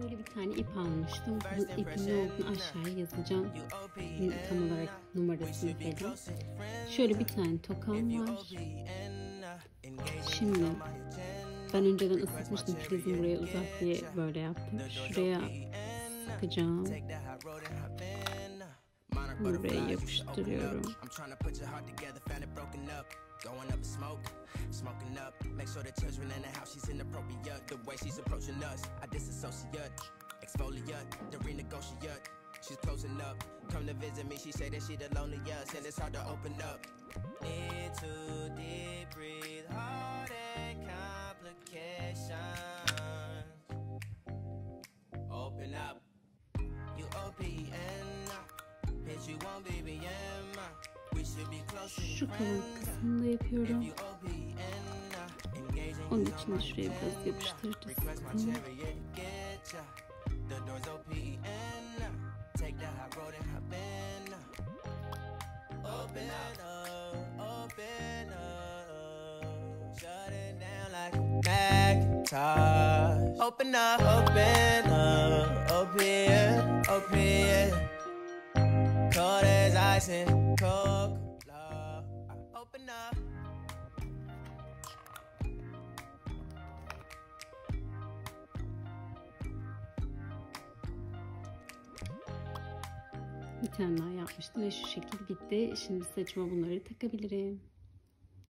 Böyle bir tane ip almıştım. Bu ipin ne olduğunu aşağıya yazacağım. Tam olarak numarasını falan. Şöyle bir tane tokam var. Şimdi ben önceden ısıtmıştım, prizim buraya uzak diye böyle yaptım. Şuraya sıkacağım. Buraya yapıştırıyorum. Going up in smoke, smoking up. Make sure the children in the house, she's inappropriate. The way she's approaching us, I disassociate, exfoliate, the renegotiate. She's closing up. Come to visit me, she say that she the loneliest, and it's hard to open up. Need to deep breathe, heart and complications. Open up, you OPN, bitch you won't be BM. Şu kalın kısmını da yapıyorum. Onun için de şuraya biraz yapıştırıcı sıktım. Open up, open up, open, open. Cold as ice and Toka. Open up. Bir tane daha yapmıştım ve şu şekil bitti. Şimdi saçıma bunları takabilirim.